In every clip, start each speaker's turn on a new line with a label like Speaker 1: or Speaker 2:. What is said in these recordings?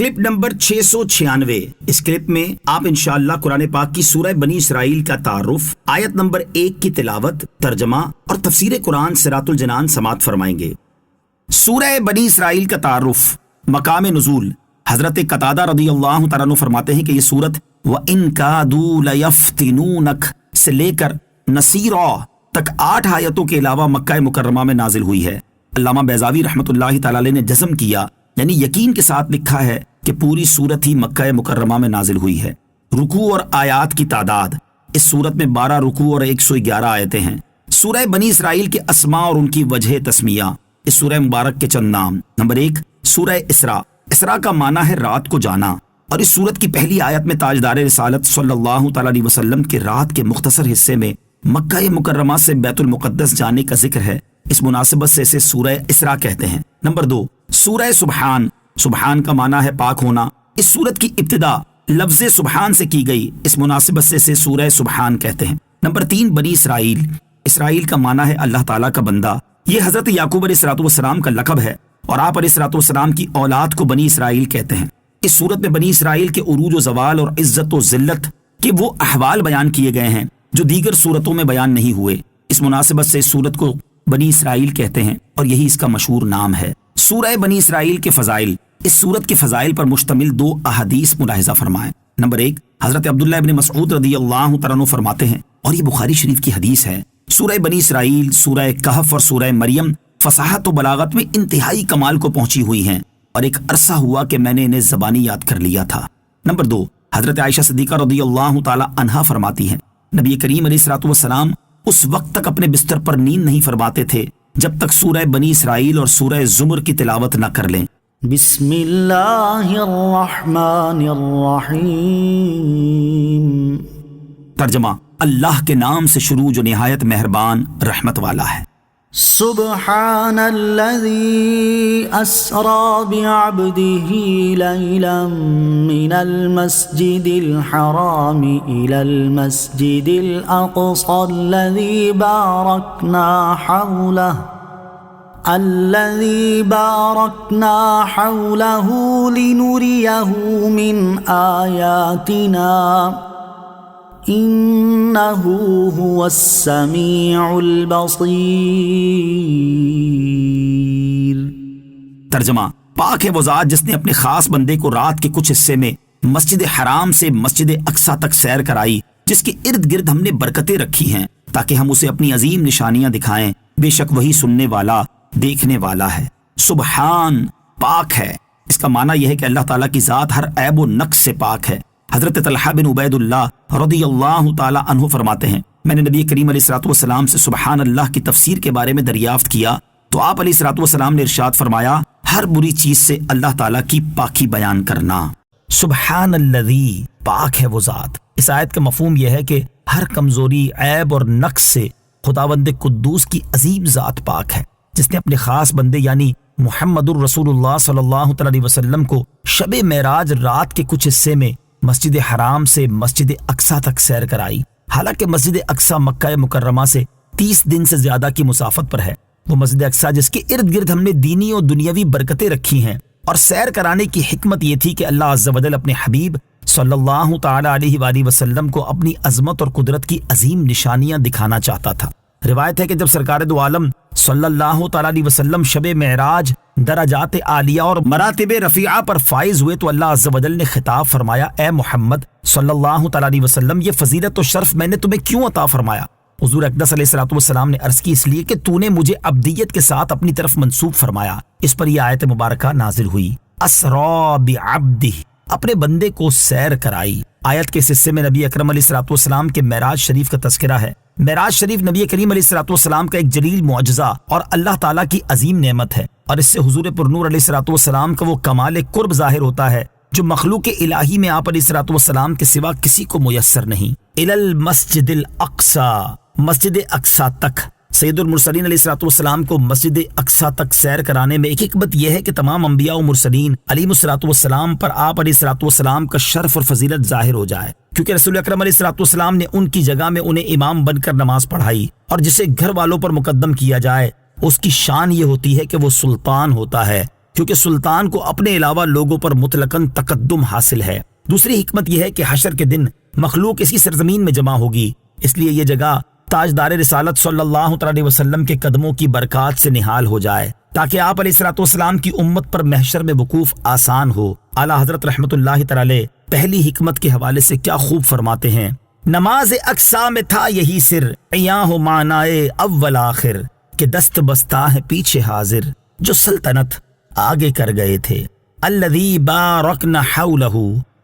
Speaker 1: Clip number 696۔ اس clip میں آپ انشاءاللہ قرآن پاک کی سورہ بنی اسرائیل کا تعارف، آیت نمبر 1 کی تلاوت، ترجمہ اور تفسیر قرآن صراط الجنان سماعت فرمائیں گے۔ سورہ بنی اسرائیل کا تعارف، مقام نزول، حضرت قتادہ رضی اللہ تعالیٰ عنہ فرماتے ہیں کہ یہ سورت وَإِن كَادُوا لَيَفْتِنُونَكَ سے لے کر نَصِيرًا تک 8 آیتوں کے علاوہ مکہ مکرمہ میں نازل ہوئی ہے۔ علامہ بیضاوی رحمۃ اللہ تعالیٰ علیہ نے جزم کیا، یعنی یقین کے ساتھ لکھا ہے کہ پوری سورت ہی مکہ مکرمہ میں نازل ہوئی ہے۔ رکوع اور آیات کی تعداد، اس سورت میں 12 رکوع اور 111 آیتیں ہیں۔ سورہ بنی اسرائیل کے اسماء اور ان کی وجہ تسمیہ، اس سورہ مبارک کے چند نام۔ نمبر 1، سورہ اسراء۔ اسراء کا معنی ہے رات کو جانا، اور اس سورت کی پہلی آیت میں تاجدار رسالت صلی اللہ تعالیٰ علیہ وسلم کے رات کے مختصر حصے میں مکہ مکرمہ سے بیت المقدس جانے کا ذکر ہے۔ اس مناسبت سے اسے سورہ اسراء کہتے ہیں۔ نمبر 2، سورہ سبحان۔ سبحان کا معنی ہے پاک ہونا۔ اس سورت کی ابتدا لفظ سبحان سے کی گئی، اس مناسبت سے اسے سورہ سبحان کہتے ہیں۔ نمبر 3، بنی اسرائیل۔ اسرائیل کا معنی ہے اللہ تعالیٰ کا بندہ۔ یہ حضرت یعقوب علیہ السلام کا لقب ہے، اور آپ علیہ السلام کی اولاد کو بنی اسرائیل کہتے ہیں۔ اس سورت میں بنی اسرائیل کے عروج و زوال اور عزت و ذلت کے وہ احوال بیان کیے گئے ہیں جو دیگر سورتوں میں بیان نہیں ہوئے۔ اس مناسبت سے اس سورت کو بنی اسرائیل کہتے ہیں، اور یہی اس کا مشہور نام ہے۔ سورہ بنی اسرائیل کے فضائل۔ اس سورت کے فضائل پر مشتمل 2 احادیث ملاحظہ فرمائیں۔ نمبر 1، حضرت عبداللہ ابن مسعود رضی اللہ تعالیٰ عنہ فرماتے ہیں، اور یہ بخاری شریف کی حدیث ہے، سورہ بنی اسرائیل، سورہ کہف اور سورہ مریم فصاحت و بلاغت میں انتہائی کمال کو پہنچی ہوئی ہیں، اور ایک عرصہ ہوا کہ میں نے انہیں زبانی یاد کر لیا تھا۔ نمبر 2، حضرت عائشہ صدیقہ رضی اللہ تعالی عنہا فرماتی ہیں، نبی کریم علیہ السلام اس وقت تک اپنے بستر پر نیند نہیں فرماتے تھے جب تک سورہ بنی اسرائیل اور سورہ زمر کی تلاوت نہ کر لیں۔
Speaker 2: بسم اللہ الرحمن الرحیم۔
Speaker 1: ترجمہ، اللہ کے نام سے شروع جو نہایت مہربان رحمت والا ہے۔
Speaker 2: سبحان الذی اسری بعبده لیلا من المسجد الحرام الى المسجد الاقصى الذی بارکنا حوله لنریه من آیاتنا انه هو السمیع البصیر۔
Speaker 1: ترجمہ، پاک ہے وہ ذات جس نے اپنے خاص بندے کو رات کے کچھ حصے میں مسجد حرام سے مسجد اقصی تک سیر کرائی، جس کے ارد گرد ہم نے برکتیں رکھی ہیں تاکہ ہم اسے اپنی عظیم نشانیاں دکھائیں۔ بے شک وہی سننے والا دیکھنے والا ہے۔ سبحان، پاک ہے، اس کا معنی یہ ہے کہ اللہ تعالیٰ کی ذات ہر عیب و نقص سے پاک ہے۔ حضرت طلحہ بن عبید اللہ رضی اللہ تعالی عنہ فرماتے ہیں، میں نے نبی کریم علیہ السلام سے سبحان اللہ کی تفسیر کے بارے میں دریافت کیا تو آپ علیہ السلام نے ارشاد فرمایا، ہر بری چیز سے اللہ تعالیٰ کی پاکی بیان کرنا۔ سبحان الذی، پاک ہے وہ ذات۔ اس آیت کا مفہوم یہ ہے کہ ہر کمزوری، عیب اور نقص سے خداوند قدوس کی عظیم ذات پاک ہے، جس نے اپنے خاص بندے یعنی محمد الرسول اللہ صلی اللہ علیہ وسلم کو شب معراج رات کے کچھ حصے میں مسجد حرام سے مسجد اقصی تک سیر کرائی۔ حالانکہ مسجد اقصی مکہ مکرمہ سے 30 دن سے زیادہ کی مسافت پر ہے۔ وہ مسجد اقصی جس کے ارد گرد ہم نے دینی اور دنیاوی برکتیں رکھی ہیں، اور سیر کرانے کی حکمت یہ تھی کہ اللہ عز و جل اپنے حبیب صلی اللہ تعالی علیہ وآلہ وسلم کو اپنی عظمت اور قدرت کی عظیم نشانیاں دکھانا چاہتا تھا۔ روایت ہے کہ جب سرکار دو عالم صلی اللہ تعالی علیہ وسلم شب معراج درجات عالیہ اور مراتب رفیعہ پر فائز ہوئے تو اللہ عز و جل نے خطاب فرمایا، اے محمد صلی اللہ تعالی علیہ وسلم، یہ فضیلت و شرف میں نے تمہیں کیوں عطا فرمایا؟ حضور اقدس علیہ السلام نے عرض کی، اس لیے کہ تو نے مجھے ابدیت کے ساتھ اپنی طرف منسوب فرمایا۔ اس پر یہ آیت مبارکہ نازل ہوئی، اسرا بعبدہ، اپنے بندے کو سیر کرائی۔ آیت کے اس حصے میں نبی اکرم علیہ السلام کے معراج شریف کا تذکرہ ہے۔ معراج شریف نبی کریم علیہ السلام کا ایک جلیل معجزہ اور اللہ تعالیٰ کی عظیم نعمت ہے، اور اس سے حضور پرنور علیہ السلام کا وہ کمال قرب ظاہر ہوتا ہے جو مخلوق الہی میں آپ علیہ السلام کے سوا کسی کو میسر نہیں۔ الی المسجد الاقصی، مسجد اقصی تک۔ سید المرسلین علیہ السلام کو مسجد اقصی تک سیر کرانے میں ایک حکمت یہ ہے کہ تمام انبیاء و مرسلین علیہ السلام پر آپ علیہ السلام کا شرف اور فضیلت ظاہر ہو جائے، کیونکہ رسول اکرم علیہ السلام نے ان کی جگہ میں انہیں امام بن کر نماز پڑھائی، اور جسے گھر والوں پر مقدم کیا جائے اس کی شان یہ ہوتی ہے کہ وہ سلطان ہوتا ہے، کیونکہ سلطان کو اپنے علاوہ لوگوں پر مطلقاً تقدم حاصل ہے۔ دوسری حکمت یہ ہے کہ حشر کے دن مخلوق اسی سرزمین میں جمع ہوگی، اس لیے یہ جگہ تاجدار رسالت صلی اللہ علیہ وسلم کے قدموں کی برکات سے نہال ہو جائے، تاکہ آپ علیہ الصلوۃ والسلام کی امت پر محشر میں وقوف آسان ہو۔ اعلیٰ حضرت رحمۃ اللہ تعالی پہلی حکمت کے حوالے سے کیا خوب فرماتے ہیں، نماز اقصا میں تھا یہی سر، عیاں ہو معنائے اول آخر، کہ دست بستہ ہے پیچھے حاضر، جو سلطنت آگے کر گئے تھے، الذی بارکنا حولہ،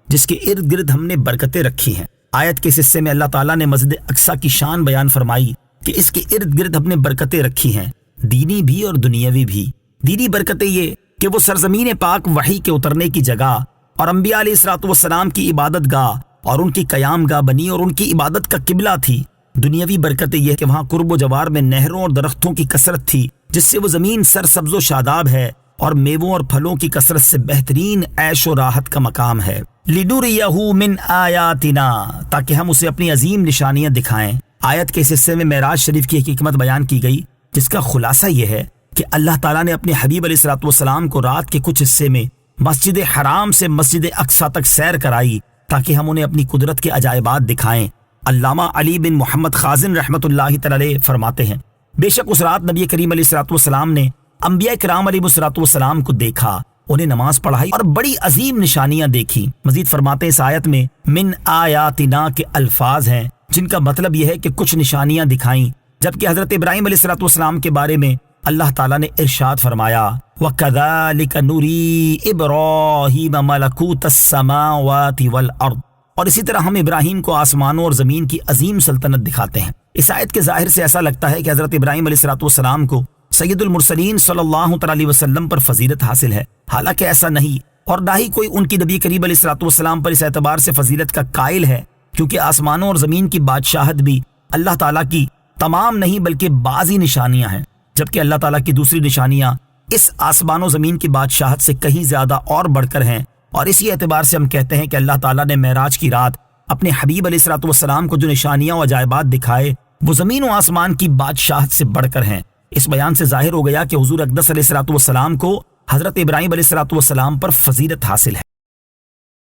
Speaker 1: جس کے ارد گرد ہم نے برکتیں رکھی ہیں۔ آیت کے اس حصے میں اللہ تعالیٰ نے مسجد اقصا کی شان بیان فرمائی کہ اس کے ارد گرد ہم نے برکتیں رکھی ہیں، دینی بھی اور دنیاوی بھی۔ دینی برکتیں یہ کہ وہ سرزمین پاک وحی کے اترنے کی جگہ اور انبیاء علیہ الصلوۃ والسلام کی عبادت گاہ اور ان کی قیام گاہ بنی اور ان کی عبادت کا قبلہ تھی۔ دنیاوی برکتیں یہ کہ وہاں قرب و جوار میں نہروں اور درختوں کی کثرت تھی، جس سے وہ زمین سرسبز و شاداب ہے اور میووں اور پھلوں کی کثرت سے بہترین عیش و راحت کا مقام ہے۔ لِنُرِيَهُ مِنْ آیَاتِنَا، تاکہ ہم اسے اپنی عظیم نشانیاں دکھائیں۔ آیت کے اس حصے میں معراج شریف کی ایک حکمت بیان کی گئی، جس کا خلاصہ یہ ہے کہ اللہ تعالیٰ نے اپنے حبیب علیہ الصلوۃ والسلام کو رات کے کچھ حصے میں مسجد حرام سے مسجد اقصا تک سیر کرائی، تاکہ ہم انہیں اپنی قدرت کے عجائبات دکھائیں۔ علامہ علی بن محمد خازن رحمۃ اللہ تعالی فرماتے ہیں، بے شک اس رات نبی کریم علیہ الصلوۃ والسلام نے انبیاء کرام علیہ الصلوۃ والسلام کو دیکھا، انہیں نماز پڑھائی اور بڑی عظیم نشانیاں دیکھی۔ مزید فرماتے ہیں اس آیت میں من آیاتنا کے الفاظ ہیں، جن کا مطلب یہ ہے کہ کچھ نشانیاں دکھائیں، جبکہ حضرت ابراہیم علیہ الصلوۃ والسلام کے بارے میں اللہ تعالیٰ نے ارشاد فرمایا وَكَذَلِكَ نُرِي إِبْرَاهِيمَ مَلَكُوتَ السَّمَاوَاتِ وَالْأَرْضِ، اور اسی طرح ہم ابراہیم کو آسمانوں اور زمین کی عظیم سلطنت دکھاتے ہیں۔ اس آیت کے ظاہر سے ایسا لگتا ہے کہ حضرت ابراہیم علیہ الصلوۃ والسلام کو سید المرسلین صلی اللہ علیہ وسلم پر فضیلت حاصل ہے، حالانکہ ایسا نہیں، اور نہ ہی کوئی ان کی نبی کریم علیہ الصلوۃ والسلام پر اس اعتبار سے فضیلت کا قائل ہے، کیونکہ آسمانوں اور زمین کی بادشاہت بھی اللہ تعالیٰ کی تمام نہیں بلکہ بعضی نشانیاں ہیں، جبکہ اللہ تعالیٰ کی دوسری نشانیاں اس آسمان و زمین کی بادشاہت سے کہیں زیادہ اور بڑھ کر ہیں، اور اسی اعتبار سے ہم کہتے ہیں کہ اللہ تعالیٰ نے معراج کی رات اپنے حبیب علیہ الصلوۃ والسلام کو جو نشانیاں و عجائبات دکھائے وہ زمین و آسمان کی بادشاہت سے بڑھ کر ہیں۔ اس بیان سے ظاہر ہو گیا کہ حضور اقدس علیہ الصلوۃ والسلام کو حضرت ابراہیم علیہ الصلوۃ والسلام پر فضیلت حاصل ہے۔